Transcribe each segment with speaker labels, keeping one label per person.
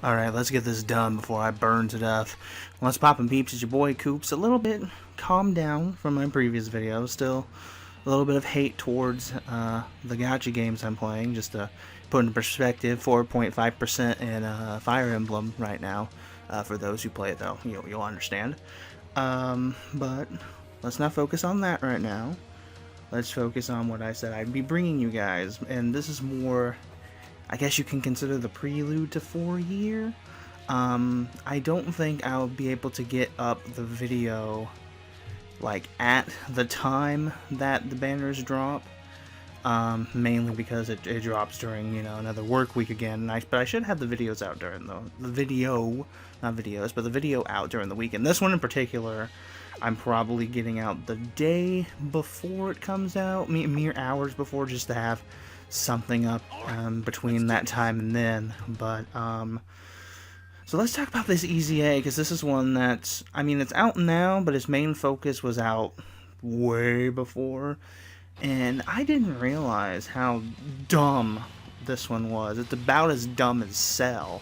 Speaker 1: Alright, let's get this done before I burn to death. What's poppin' peeps? It's your boy Coops. A little bit calmed down from my previous video. Still a little bit of hate towards the gacha games I'm playing. Just to put into perspective, 4.5% in Fire Emblem right now. For those who play it though, you'll understand. But let's not focus on that right now. Let's focus on what I said I'd be bringing you guys. And this is more, I guess you can consider the prelude to 4 year. I don't think I'll be able to get up the video like at the time that the banners drop, mainly because it drops during another work week again. But I should have the videos out during the video, not videos, but the video out during the weekend. This one in particular, I'm probably getting out the day before it comes out, mere hours before, just to have something up between that time and then. But so let's talk about this EZA, because this is one that's, I mean, it's out now, but its main focus was out way before, and I didn't realize how dumb this one was. It's about as dumb as Cell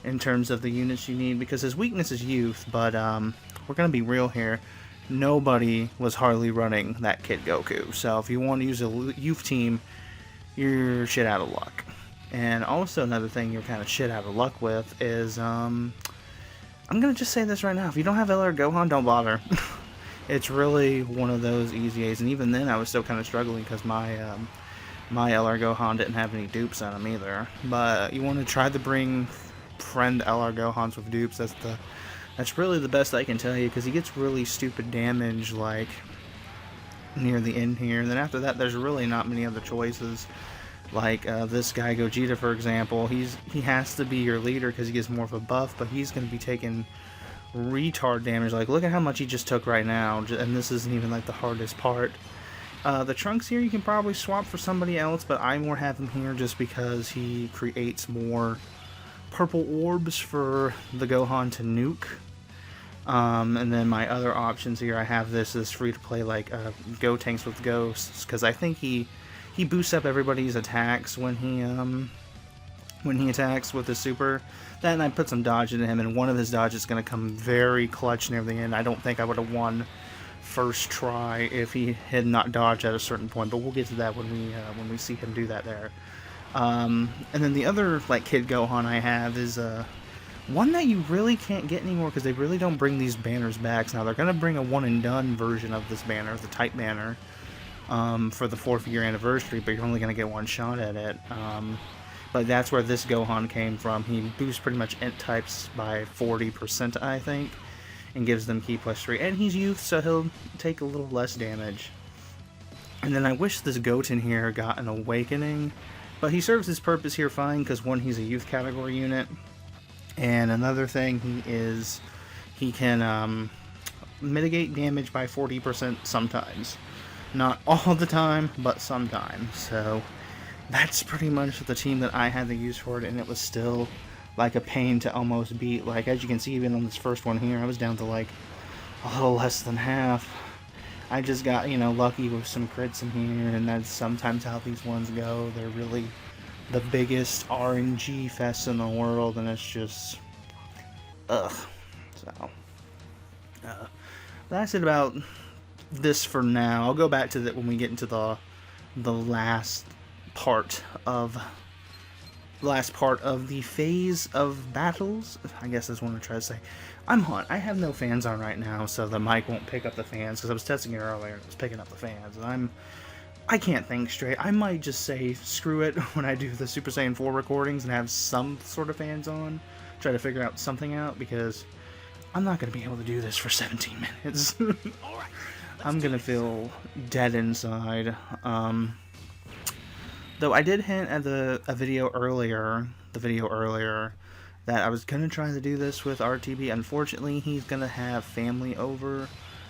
Speaker 1: in terms of the units you need, because his weakness is youth, but we're gonna be real here. Nobody was hardly running that Kid Goku, so if you want to use a youth team, you're shit out of luck. And also another thing you're kind of shit out of luck with is, I'm gonna just say this right now, if you don't have LR Gohan, don't bother. It's really one of those EZAs, and even then I was still kind of struggling because my LR Gohan didn't have any dupes on him either. But you want to try to bring friend LR Gohans with dupes. That's really the best I can tell you, because he gets really stupid damage like near the end here, and then after that there's really not many other choices. Like this guy Gogeta, for example, he has to be your leader because he gets more of a buff, but he's going to be taking retard damage. Like, look at how much he just took right now, and this isn't even like the hardest part. The Trunks here you can probably swap for somebody else, but I more have him here just because he creates more purple orbs for the Gohan to nuke. And then my other options here, I have this is free to play, like Go Tanks with Ghosts, because I think he boosts up everybody's attacks when he attacks with his super. Then I put some dodge into him, and one of his dodges is going to come very clutch near the end. I don't think I would have won first try if he had not dodged at a certain point, but we'll get to that when we see him do that there. And then the other like Kid Gohan I have is one that you really can't get anymore because they really don't bring these banners back. Now they're going to bring a one and done version of this banner, the type banner, for the 4th year anniversary, but you're only going to get one shot at it. But that's where this Gohan came from. He boosts pretty much int types by 40%, I think, and gives them ki +3. And he's youth, so he'll take a little less damage. And then I wish this Goten here got an awakening, but he serves his purpose here fine, because one, he's a youth category unit, and another thing, he can mitigate damage by 40% sometimes. Not all the time, but sometimes. So that's pretty much the team that I had to use for it, and it was still like a pain to almost beat. Like, as you can see, even on this first one here, I was down to like a little less than half. I just got, lucky with some crits in here, and that's sometimes how these ones go. They're really the biggest RNG fest in the world, and it's just, ugh. So, that's it about this for now. I'll go back to that when we get into the last part of the phase of battles, I guess is what I'm trying to say. I'm hot. I have no fans on right now, so the mic won't pick up the fans, because I was testing it earlier and it was picking up the fans, and I can't think straight. I might just say screw it when I do the Super Saiyan 4 recordings and have some sort of fans on, try to figure out something out, because I'm not going to be able to do this for 17 minutes. I'm going to feel dead inside. Though I did hint at the video earlier, that I was going to try to do this with RTB. Unfortunately, he's going to have family over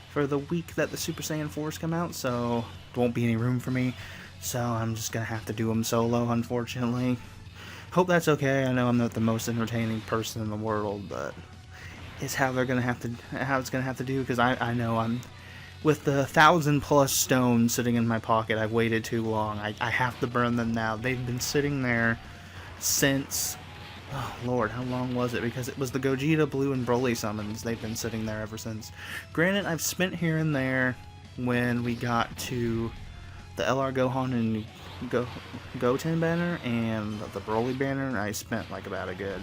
Speaker 1: for the week that the Super Saiyan 4s come out, so there won't be any room for me. So I'm just going to have to do them solo, unfortunately. Hope that's okay. I know I'm not the most entertaining person in the world, but it's how it's going to have to do, because I know I'm, with the 1,000+ stones sitting in my pocket, I've waited too long. I have to burn them now. They've been sitting there since Oh, Lord, how long was it? Because it was the Gogeta, Blue, and Broly summons. They've been sitting there ever since. Granted, I've spent here and there when we got to the LR Gohan and Goten banner and the Broly banner. I spent like about a good,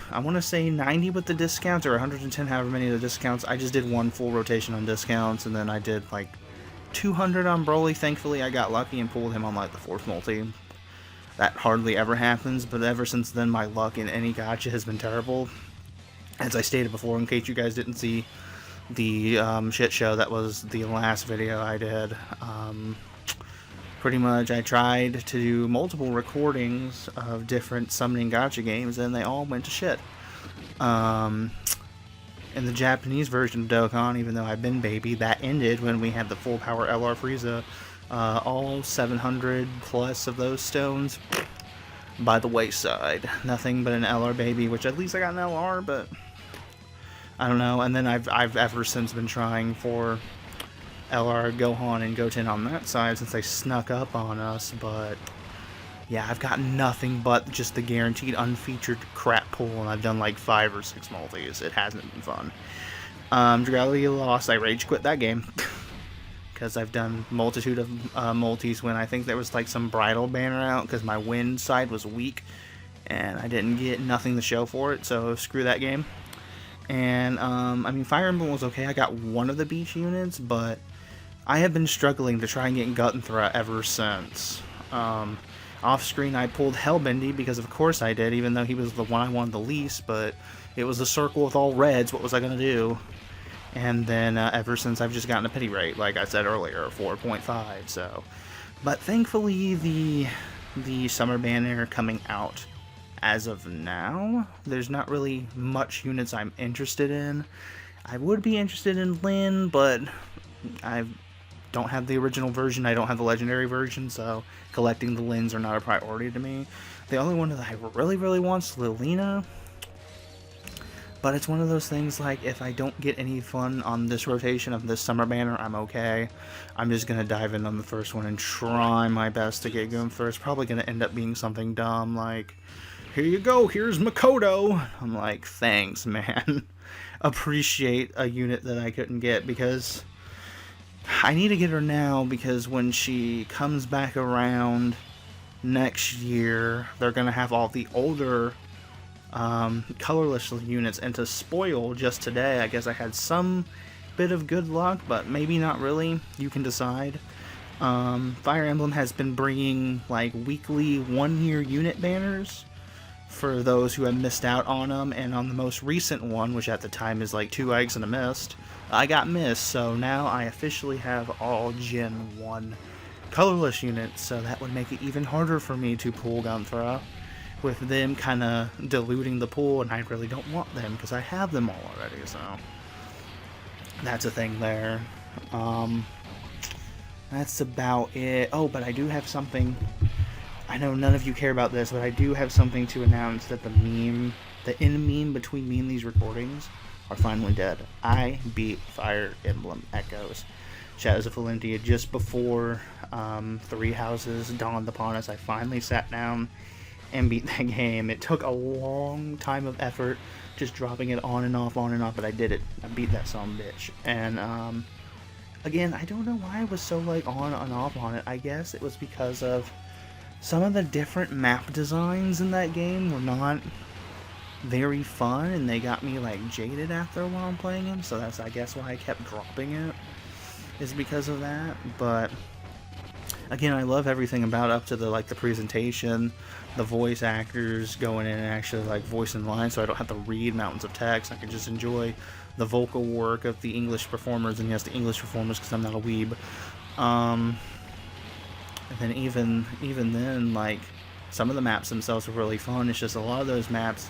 Speaker 1: I want to say 90 with the discounts, or 110, however many of the discounts. I just did one full rotation on discounts, and then I did like 200 on Broly. Thankfully, I got lucky and pulled him on like the 4th multi. That hardly ever happens, but ever since then, my luck in any gacha has been terrible. As I stated before, in case you guys didn't see the shit show that was the last video I did, pretty much I tried to do multiple recordings of different summoning gacha games, and they all went to shit. In the Japanese version of Dokkan, even though I've been baby, that ended when we had the full power LR Frieza. All 700 plus of those stones by the wayside. Nothing but an LR baby, which at least I got an LR, but I don't know. And then I've ever since been trying for LR Gohan and Goten on that side since they snuck up on us, but yeah, I've got nothing but just the guaranteed unfeatured crap pool, and I've done like 5 or 6 multis. It hasn't been fun. Dragality lost. I rage quit that game. Because I've done multitude of multis when I think there was like some bridal banner out because my wind side was weak and I didn't get nothing to show for it, so screw that game. And I mean, Fire Emblem was okay. I got one of the beach units, but I have been struggling to try and get Guttenthra ever since. Off screen I pulled Hellbendy because of course I did, even though he was the one I wanted the least, but it was a circle with all reds. What was I going to do? And then ever since I've just gotten a pity rate, like I said earlier, 4.5. So, but thankfully the summer banner coming out as of now, there's not really much units I'm interested in. I would be interested in Lin, but I don't have the original version. I don't have the legendary version, so collecting the Lins are not a priority to me. The only one that I really want is Lilina. But it's one of those things, like, if I don't get any fun on this rotation of this summer banner, I'm okay. I'm just going to dive in on the first one and try my best to get going first. Probably going to end up being something dumb, like, here you go, here's Makoto. I'm like, thanks, man. Appreciate a unit that I couldn't get, because I need to get her now, because when she comes back around next year, they're going to have all the older colorless units, and to spoil just today, I guess I had some bit of good luck, but maybe not really. You can decide. Fire Emblem has been bringing like weekly 1-year unit banners for those who have missed out on them, and on the most recent one, which at the time is like 2 eggs and a mist, I got missed, so now I officially have all Gen 1 colorless units, so that would make it even harder for me to pull Gunthra, with them kind of diluting the pool, and I really don't want them because I have them all already, so that's a thing there. That's about it. Oh, but I do have something. I know none of you care about this, but I do have something to announce, that the in meme between me and these recordings are finally dead. I beat Fire Emblem Echoes Shadows of Valentia just before 3 houses dawned upon us. I finally sat down and beat that game. It took a long time of effort, just dropping it on and off, but I did it. I beat that son of a bitch. And again, I don't know why I was so like on and off on it. I guess it was because of some of the different map designs in that game were not very fun, and they got me like jaded after a while playing them. So that's, I guess, why I kept dropping it, is because of that. But again, I love everything about up to the presentation, the voice actors going in and actually like voicing lines, so I don't have to read mountains of text. I can just enjoy the vocal work of the English performers, and yes, the English performers, because I'm not a weeb. And then even then, like, some of the maps themselves were really fun. It's just a lot of those maps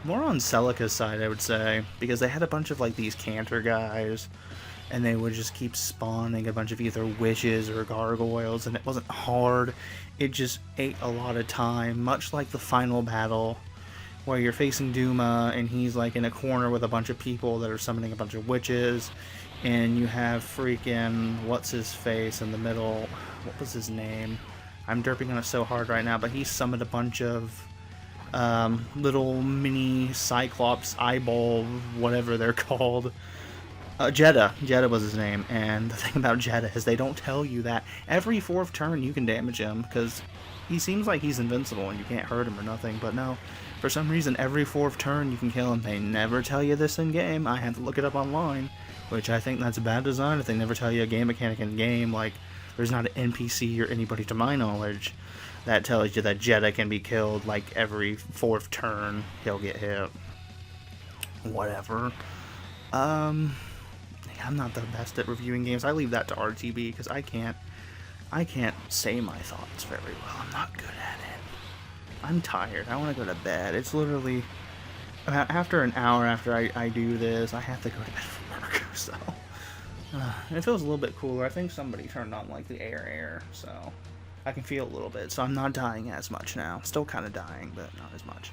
Speaker 1: more on Celica's side, I would say, because they had a bunch of like these canter guys, and they would just keep spawning a bunch of either witches or gargoyles, and it wasn't hard. It just ate a lot of time, much like the final battle, where you're facing Duma, and he's like in a corner with a bunch of people that are summoning a bunch of witches, and you have freaking what's-his-face in the middle. What was his name? I'm derping on it so hard right now, but he summoned a bunch of little mini Cyclops eyeball, whatever they're called. Jeddah. Jeddah was his name, and the thing about Jeddah is they don't tell you that every 4th turn you can damage him, because he seems like he's invincible and you can't hurt him or nothing, but no, for some reason every 4th turn you can kill him. They never tell you this in game. I had to look it up online, which I think that's a bad design if they never tell you a game mechanic in game. Like, there's not an NPC or anybody to my knowledge that tells you that Jeddah can be killed like every 4th turn he'll get hit. Whatever. I'm not the best at reviewing games. I leave that to RTB because I can't say my thoughts very well. I'm not good at it. I'm tired. I want to go to bed. It's literally about after an hour after I do this, I have to go to bed for work. So it feels a little bit cooler. I think somebody turned on like the air, so I can feel a little bit. So I'm not dying as much now. Still kind of dying, but not as much.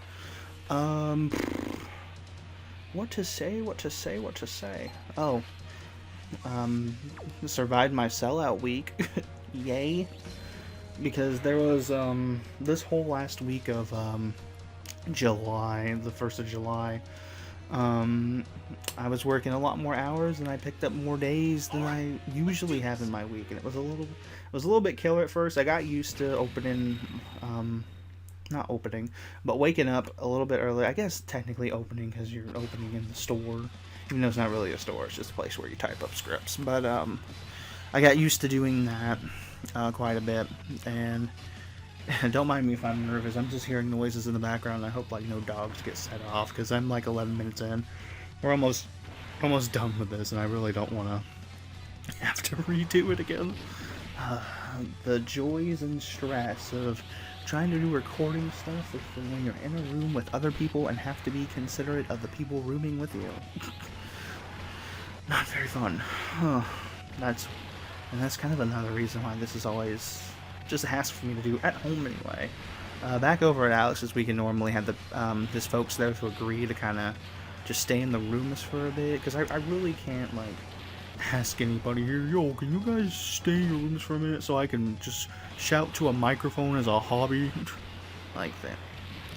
Speaker 1: What to say? Oh. Survived my sellout week. Yay. Because there was, this whole last week of, July, the 1st of July, I was working a lot more hours and I picked up more days than I usually have in my week, and it was a little bit killer at first. I got used to but waking up a little bit early. I guess technically opening, because you're opening in the store. Even though it's not really a store, it's just a place where you type up scripts. But I got used to doing that quite a bit, and don't mind me if I'm nervous. I'm just hearing noises in the background. I hope like no dogs get set off, because I'm like 11 minutes in. We're almost done with this, and I really don't want to have to redo it again. The joys and stress of trying to do recording stuff when you're in a room with other people and have to be considerate of the people rooming with you. Not very fun. That's kind of another reason why this is always just a hassle for me to do at home anyway. Back over at Alex's, we can normally have his folks there to agree to kind of just stay in the rooms for a bit, because I really can't like ask anybody here, yo, can you guys stay in your rooms for a minute so I can just shout to a microphone as a hobby? Like that.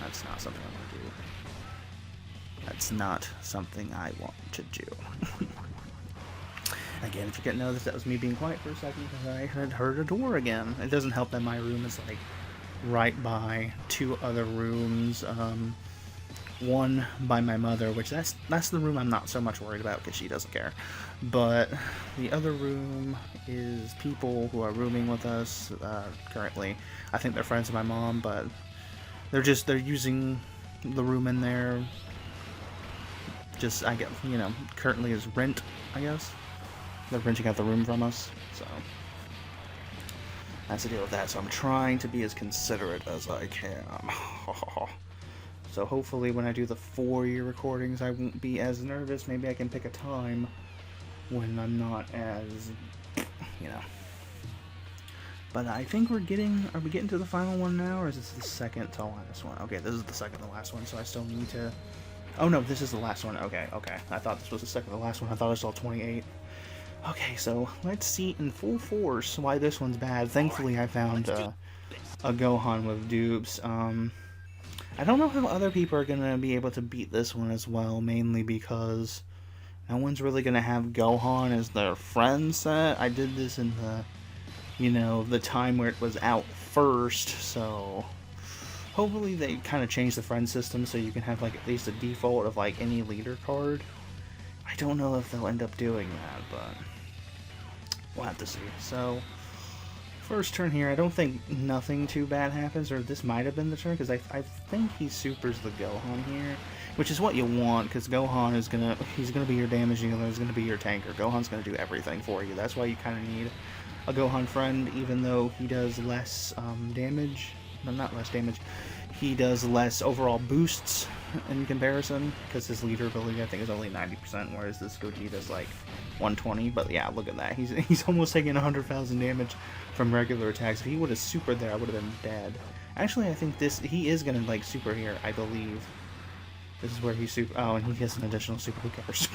Speaker 1: That's not something I want to do. That's not something I want to do. Again, if you couldn't notice, that was me being quiet for a second because I had heard a door again. It doesn't help that my room is like right by 2 other rooms. One by my mother, which that's the room I'm not so much worried about because she doesn't care. But the other room is people who are rooming with us currently. I think they're friends of my mom, but they're using the room in there. Just I get currently as rent, I guess. They're renting out the room from us, so that's the deal with that. So I'm trying to be as considerate as I can. So hopefully when I do the 4-year recordings, I won't be as nervous. Maybe I can pick a time when I'm not as, But I think are we getting to the final one now, or is this the second to last one? Okay, this is the second to last one, so I still need to... Oh no, this is the last one. Okay. I thought this was the second to last one. I thought I saw 28. Okay, so let's see in full force why this one's bad. Thankfully, I found a Gohan with dupes. I don't know how other people are going to be able to beat this one as well, mainly because no one's really going to have Gohan as their friend set. I did this in the, the time where it was out first, so hopefully they kind of change the friend system so you can have, like, at least a default of, like, any leader card. I don't know if they'll end up doing that, but we'll have to see. So, first turn here, I don't think nothing too bad happens, or this might have been the turn, because I think he supers the Gohan here, which is what you want, because Gohan is he's gonna be your damage dealer, he's gonna be your tanker. Gohan's gonna do everything for you. That's why you kind of need a Gohan friend, even though he does less damage. No, not less damage. He does less overall boosts in comparison, because his leader ability, I think, is only 90%, whereas this Gogeta's like 120. But yeah, look at that. He's almost taking 100,000 damage from regular attacks. If he would have supered there, I would have been dead. Actually, I think he is gonna like super here, I believe. This is where he super. Oh, and he gets an additional super. Who cares?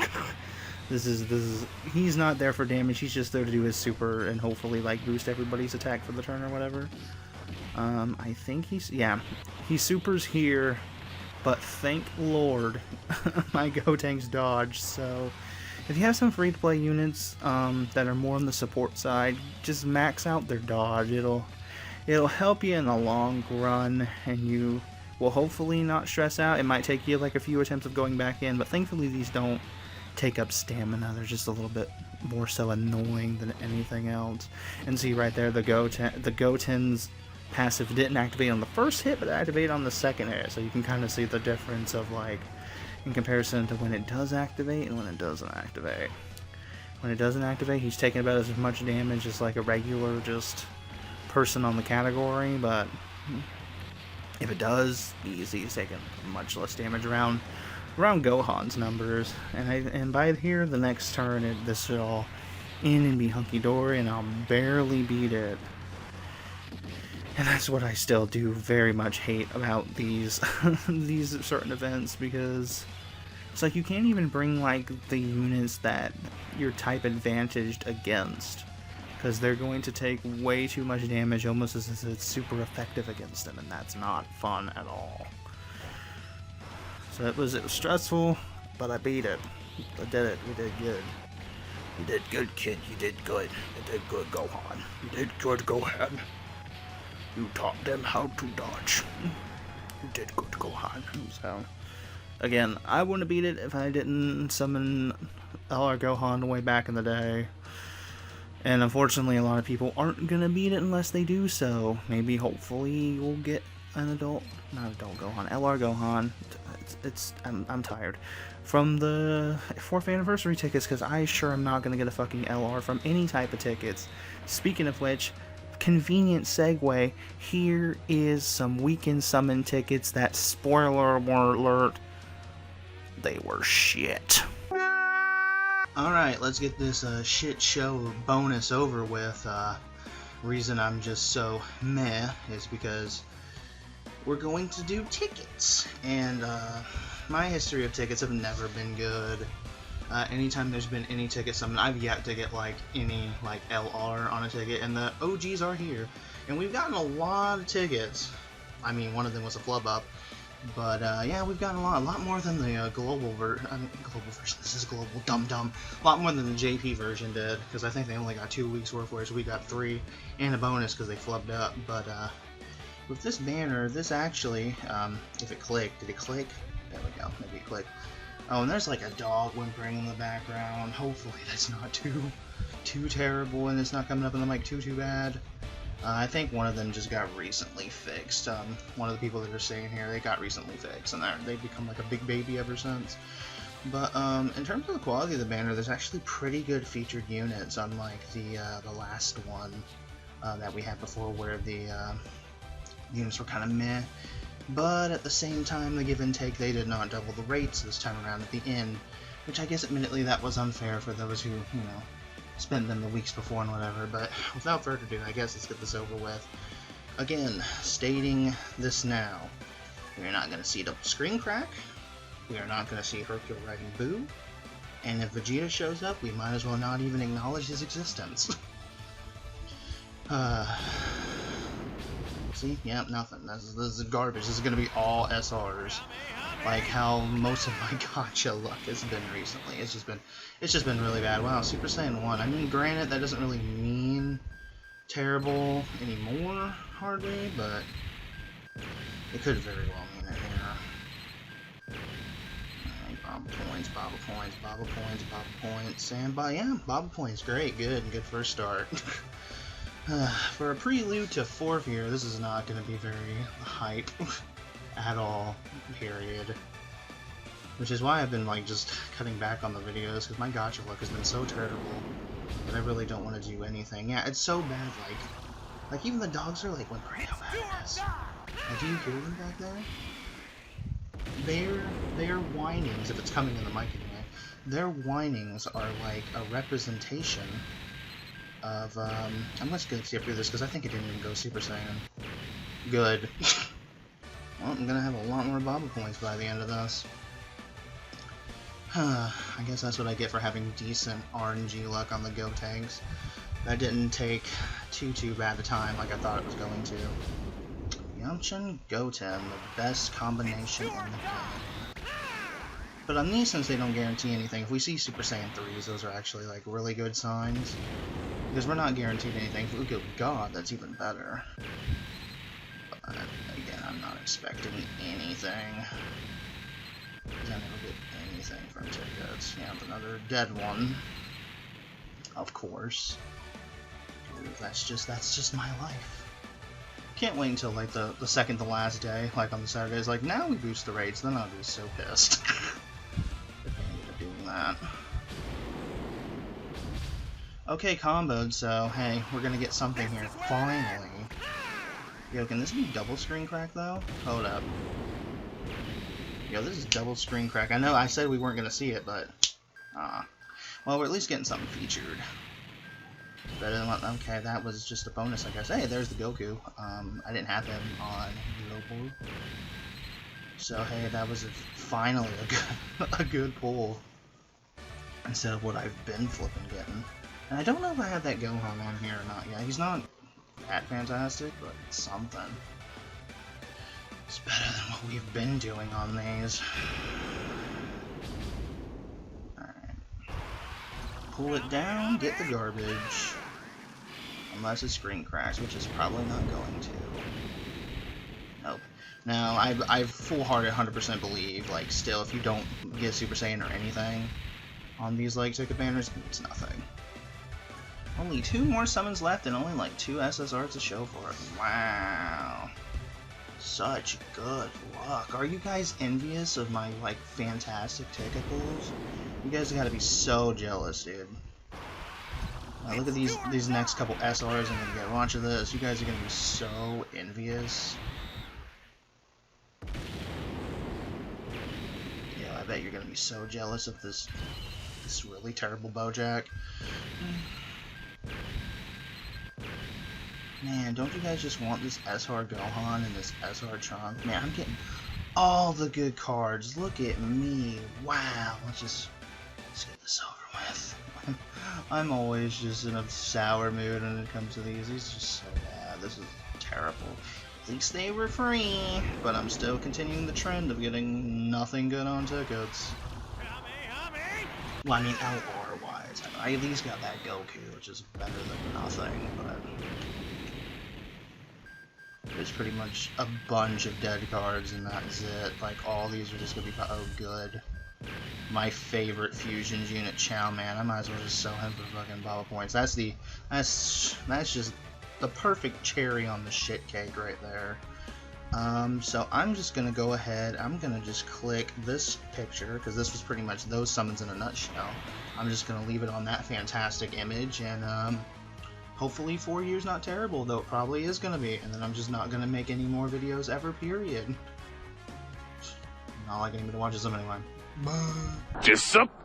Speaker 1: This is. He's not there for damage. He's just there to do his super and hopefully like boost everybody's attack for the turn or whatever. I think he supers here but thank Lord my Gotenks dodge. So if you have some free-to-play units that are more on the support side, just max out their dodge. It'll help you in the long run, and you will hopefully not stress out. It might take you like a few attempts of going back in, but thankfully these don't take up stamina. They're just a little bit more so annoying than anything else. And see right there, the Goten's passive didn't activate on the first hit, but it activated on the second hit. So you can kind of see the difference of, like, in comparison to when it does activate and when it doesn't activate. When it doesn't activate, he's taking about as much damage as like a regular just person on the category, but if it does, he's taking much less damage around Gohan's numbers. And by here, the next turn, this should all end and be hunky-dory, and I'll barely beat it. And that's what I still do very much hate about these these certain events, because it's like you can't even bring like the units that you're type advantaged against, because they're going to take way too much damage almost as if it's super effective against them, and that's not fun at all. So it was stressful, but I beat it. I did it. You did good. You did good, kid. You did good. You did good, Gohan. You did good, Gohan. You taught them how to dodge. You did good, Gohan. So, again, I wouldn't have beat it if I didn't summon LR Gohan way back in the day. And unfortunately, a lot of people aren't gonna beat it unless they do so. Maybe, hopefully, we'll get an not adult Gohan, LR Gohan. I'm tired. From the 4th anniversary tickets, because I sure am not gonna get a fucking LR from any type of tickets. Speaking of which, convenient segue, here is some weekend summon tickets that, spoiler alert, they were shit. Alright, let's get this shit show bonus over with. Reason I'm just so meh is because we're going to do tickets, and my history of tickets have never been good. Anytime there's been any ticket summon, I've yet to get like any like LR on a ticket, and the OGs are here, and we've gotten a lot of tickets. I mean, one of them was a flub up, but yeah, we've gotten a lot more than the global version. This is global, dumb. A lot more than the JP version did, because I think they only got 2 weeks worth, whereas we got 3 and a bonus because they flubbed up. But with this banner, this actually, if it clicked, did it click? There we go, maybe it clicked. Oh, and there's like a dog whimpering in the background. Hopefully that's not too terrible, and it's not coming up in the mic too bad. I think one of them just got recently fixed. One of the people that are staying here, they got recently fixed, and they've become like a big baby ever since. But in terms of the quality of the banner, there's actually pretty good featured units, unlike the last one that we had before, where the units were kind of meh. But at the same time, the give and take, they did not double the rates this time around at the end, which I guess admittedly that was unfair for those who, you know, spent them the weeks before and whatever. But without further ado, I guess let's get this over with. Again, stating this now, we are not going to see double screen crack, we are not going to see Hercule writing boo, and if Vegeta shows up, we might as well not even acknowledge his existence. See? Yeah, nothing. This is garbage. This is going to be all SRs. Like how most of my gacha luck has been recently. It's just been really bad. Wow, Super Saiyan 1. I mean, granted, that doesn't really mean terrible anymore, hardly, but it could very well mean it, yeah. Alright, Baba points, and yeah, Baba points, great, good first start. For a prelude to 4th year, this is not going to be very hype at all, period. Which is why I've been like just cutting back on the videos, because my gacha luck has been so terrible that I really don't want to do anything. Yeah, it's so bad, like even the dogs are like whimpering how bad it is. Like, do you hear them back there? Their whinings, if it's coming in the mic anyway, their whinings are like a representation of, I'm just gonna skip through this because I think it didn't even go Super Saiyan. Good. Well, I'm gonna have a lot more Baba points by the end of this. I guess that's what I get for having decent RNG luck on the Go tags. That didn't take too bad a time like I thought it was going to. Yamcha Goten, the best combination in the game. But on these, since they don't guarantee anything, if we see Super Saiyan 3s, those are actually like really good signs. Because we're not guaranteed anything. If we go God, that's even better. But again, I'm not expecting anything. Because I never get anything from tickets. Yeah, another dead one. Of course. Ooh, that's just my life. Can't wait until like the second to last day, like on the Saturdays, like now we boost the rates, then I'll be so pissed. If I ended up doing that. Okay, comboed, so hey, we're gonna get something here. Finally. Yo, can this be double screen crack though? Hold up. Yo, this is double screen crack. I know I said we weren't gonna see it, but well, we're at least getting something featured. Better than what, okay, that was just a bonus, I guess. Hey, there's the Goku. I didn't have him on Global. So hey, that was finally a good pull. Instead of what I've been flipping getting. And I don't know if I have that Gohan on here or not yet. He's not that fantastic, but it's something. It's better than what we've been doing on these. Alright. Pull it down, get the garbage. Unless it screen cracks, which is probably not going to. Nope. Now, I full-hearted 100% believe, like, still, if you don't get Super Saiyan or anything on these, like, ticket banners, it's nothing. Only 2 more summons left and only, like, 2 SSRs to show for it. Wow. Such good luck. Are you guys envious of my, like, fantastic ticket pulls? You guys gotta be so jealous, dude. Now look at these next couple SRs I'm gonna get. Watch of this. You guys are gonna be so envious. Yeah, I bet you're gonna be so jealous of this really terrible Bojack. Man, don't you guys just want this SR Gohan and this SR Trunks? Man, I'm getting all the good cards. Look at me. Wow. Let's get this over with. I'm always just in a sour mood when it comes to these. These are just so bad. This is terrible. At least they were free, but I'm still continuing the trend of getting nothing good on tickets. Well, I mean, LR-wise. I at least got that Goku, which is better than nothing, but there's pretty much a bunch of dead cards, and that's it. Like, all these are just gonna be, oh, good. My favorite fusions unit, Chow Man. I might as well just sell him for fucking Baba points. That's just the perfect cherry on the shit cake right there. So I'm just gonna go ahead. I'm gonna just click this picture because this was pretty much those summons in a nutshell. I'm just gonna leave it on that fantastic image, and hopefully 4 years not terrible, though it probably is gonna be. And then I'm just not gonna make any more videos ever. Period. Not like anybody watches them anyway.
Speaker 2: Disappointed.